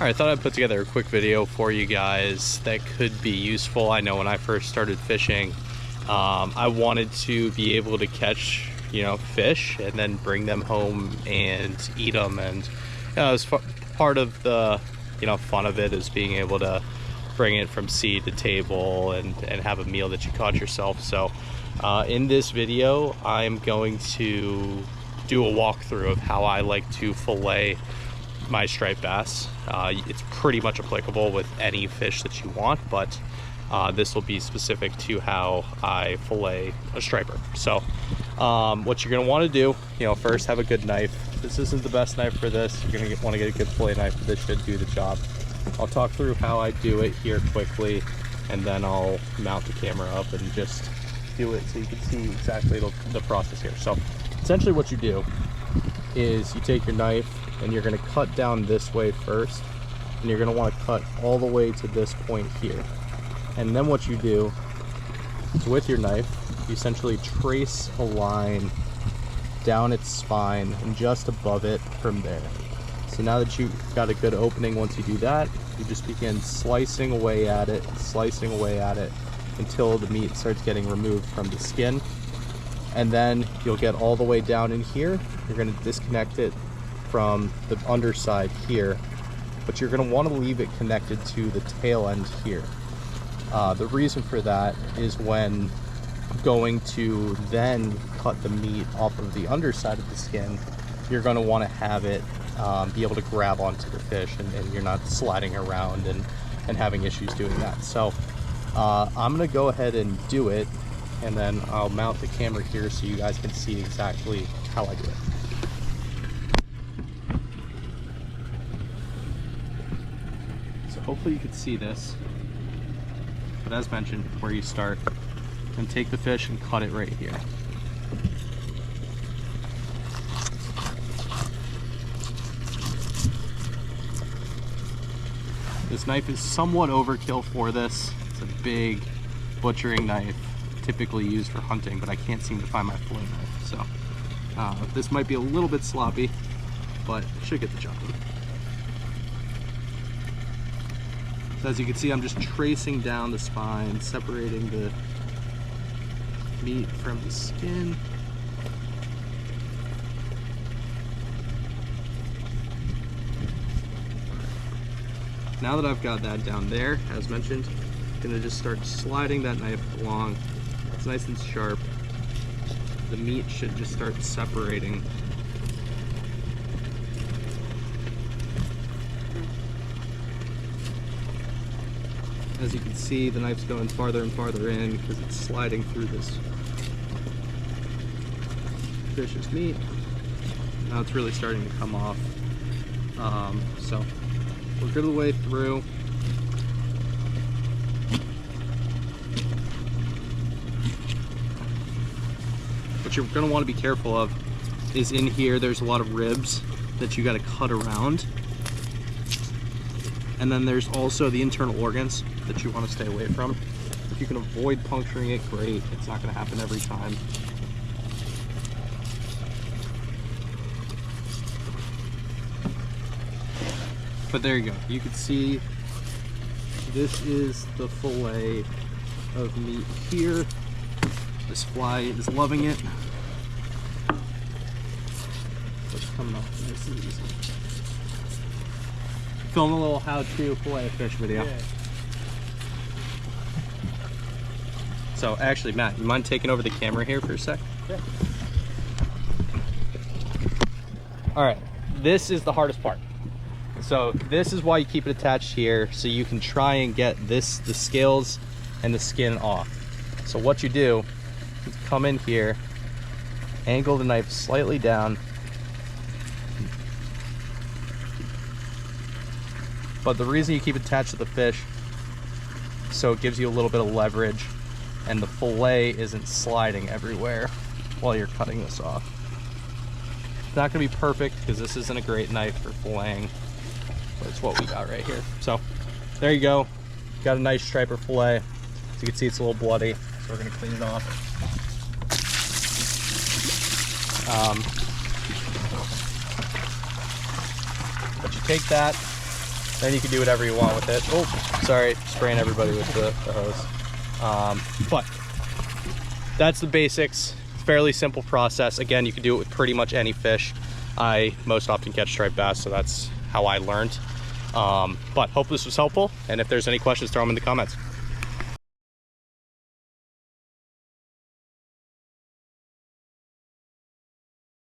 Alright, I thought I'd put together a quick video for you guys that could be useful. I know when I first started fishing, I wanted to be able to catch, fish and then bring them home and eat them. And it was part of the, fun of it is being able to bring it from sea to table and have a meal that you caught yourself. So in this video, I'm going to do a walkthrough of how I like to fillet my striped bass. It's pretty much applicable with any fish that you want, but this will be specific to how I fillet a striper. So what you're going to want to do, first have a good knife. This isn't the best knife for this. You're going to want to get a good fillet knife, but this should do the job. I'll talk through how I do it here quickly, and then I'll mount the camera up and just do it so you can see exactly the process here. So essentially what you do is you take your knife and you're going to cut down this way first, and you're going to want to cut all the way to this point here. And then what you do is with your knife, you essentially trace a line down its spine and just above it from there. So now that you've got a good opening, once you do that, you just begin slicing away at it until the meat starts getting removed from the skin. And then you'll get all the way down in here. You're going to disconnect it from the underside here, but you're going to want to leave it connected to the tail end here. The reason for that is when going to then cut the meat off of the underside of the skin, you're going to want to have it be able to grab onto the fish, and you're not sliding around and having issues doing that. So I'm going to go ahead and do it, and then I'll mount the camera here so you guys can see exactly how I do it. So hopefully you can see this, but as mentioned, where you start, and take the fish and cut it right here. This knife is somewhat overkill for this. It's a big butchering knife, typically used for hunting, but I can't seem to find my fillet knife. So this might be a little bit sloppy, but it should get the job done. So as you can see, I'm just tracing down the spine, separating the meat from the skin. Now that I've got that down there, as mentioned, I'm gonna just start sliding that knife along. It's nice and sharp. The meat should just start separating. As you can see, the knife's going farther and farther in because it's sliding through this fish's meat. Now it's really starting to come off. So we're a good way through. What you're going to want to be careful of is in here there's a lot of ribs that you got to cut around. And then there's also the internal organs that you want to stay away from. If you can avoid puncturing it, great. It's not going to happen every time. But there you go. You can see this is the fillet of meat here. This fly is loving it. It's coming off nice and easy. Film a little how-to fillet a fish video. Yeah. So actually, Matt, you mind taking over the camera here for a sec? Yeah. All right, this is the hardest part. So this is why you keep it attached here, so you can try and get the scales and the skin off. So what you do is come in here, angle the knife slightly down, but the reason you keep it attached to the fish, so it gives you a little bit of leverage and the fillet isn't sliding everywhere while you're cutting this off. It's not going to be perfect because this isn't a great knife for filleting, but it's what we got right here. So there you go. Got a nice striper fillet. As you can see, it's a little bloody, so we're going to clean it off. But you take that, Then you can do whatever you want with it. Oh, sorry, spraying everybody with the hose. But that's the basics. Fairly simple process. Again, you can do it with pretty much any fish. I most often catch striped bass, so that's how I learned. But hope this was helpful, and if there's any questions, throw them in the comments.